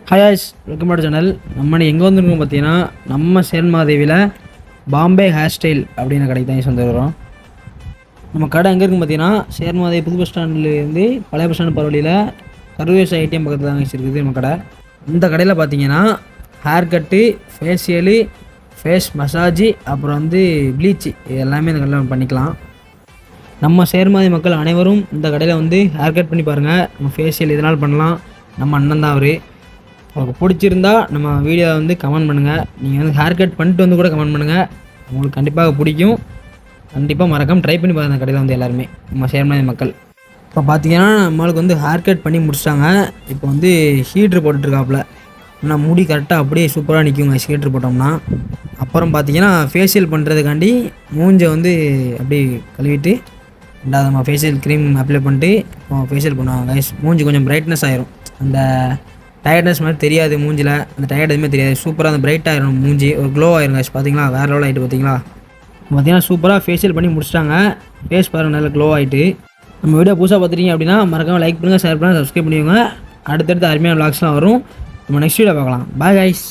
Hi guys, welcome to channel. நம்ம எங்கே வந்துருக்கோம் பார்த்தீங்கன்னா, நம்ம சேர்மாதேவியில் பாம்பே ஹேர் ஸ்டைல் அப்படின்னு கடைக்கு தான் சொந்த வரோம். நம்ம கடை எங்கே இருக்குன்னு பார்த்தீங்கன்னா, சேர்மாதேவி புது பஸ் ஸ்டாண்ட்லேருந்து பழைய பஸ் ஸ்டாண்ட் பரவலியில் சர்வீஸ் ஐடிஎம் பக்கத்தில் தான் வச்சுருக்குது நம்ம கடை. இந்த கடையில் பார்த்தீங்கன்னா ஹேர் கட்டு, ஃபேஷியலு, ஃபேஸ் மசாஜி, அப்புறம் ப்ளீச்சு, இது எல்லாமே இந்த கடையில் பண்ணிக்கலாம். நம்ம சேர்மாதி மக்கள் அனைவரும் இந்த கடையில் ஹேர் கட் பண்ணி பாருங்கள். நம்ம ஃபேஷியல் இதனால் பண்ணலாம். நம்ம அண்ணன் தான் அவர். உங்களுக்கு பிடிச்சிருந்தா நம்ம வீடியோவை கமெண்ட் பண்ணுங்கள். நீங்கள் ஹேர் கட் பண்ணிட்டு கூட கமெண்ட் பண்ணுங்கள். உங்களுக்கு கண்டிப்பாக பிடிக்கும். கண்டிப்பாக மறக்காமல் ட்ரை பண்ணி பாருங்கள் கடையில் எல்லாருமே நம்ம சேர்மாதி மக்கள். இப்போ பார்த்தீங்கன்னா நம்மளுக்கு ஹேர் கட் பண்ணி முடிச்சிட்டாங்க. இப்போ ஹீட்ரு போட்டுட்ருக்காப்புல. ஆனால் முடி கரெக்டாக அப்படியே சூப்பராக நிற்குங்க ஹீட்ரு போட்டோம்னா. அப்புறம் பார்த்தீங்கன்னா ஃபேஷியல் பண்ணுறதுக்காண்டி மூஞ்சை அப்படியே கழுவிட்டு ரெண்டாவது நம்ம ஃபேஷியல் க்ரீம் அப்ளை பண்ணிட்டு ஃபேஷியல் பண்ணுவாங்க. மூஞ்சி கொஞ்சம் பிரைட்னஸ் ஆயிரும். அந்த டயர்ட்னஸ் மாதிரி தெரியாது மூஞ்சில். அந்த டயர்ட் எதுவுமே தெரியாது. சூப்பராக அந்த பிரைட் ஆகிரும் மூஞ்சி. ஒரு க்ளோ ஆயிரும் guys. பார்த்தீங்களா வேறு லெவல் ஆகிட்டு பார்த்தீங்களா. பார்த்தீங்கன்னா சூப்பராக ஃபேஷியல் பண்ணி முடிச்சிட்டாங்க. ஃபேஸ் பாருங்கள் நல்லா க்ளோ ஆகிட்டு. நம்ம வீடியோ புதுசாக பார்த்துட்டீங்க அப்படின்னா மறக்காமல் லைக் பண்ணுங்கள், ஷேர் பண்ணுங்கள், சப்ஸ்கிரைப் பண்ணிக்கோங்க. அடுத்தடுத்து அருமையான vlogsலாம் வரும். நம்ம நெக்ஸ்ட் வீடியோ பார்க்கலாம். பாய் guys.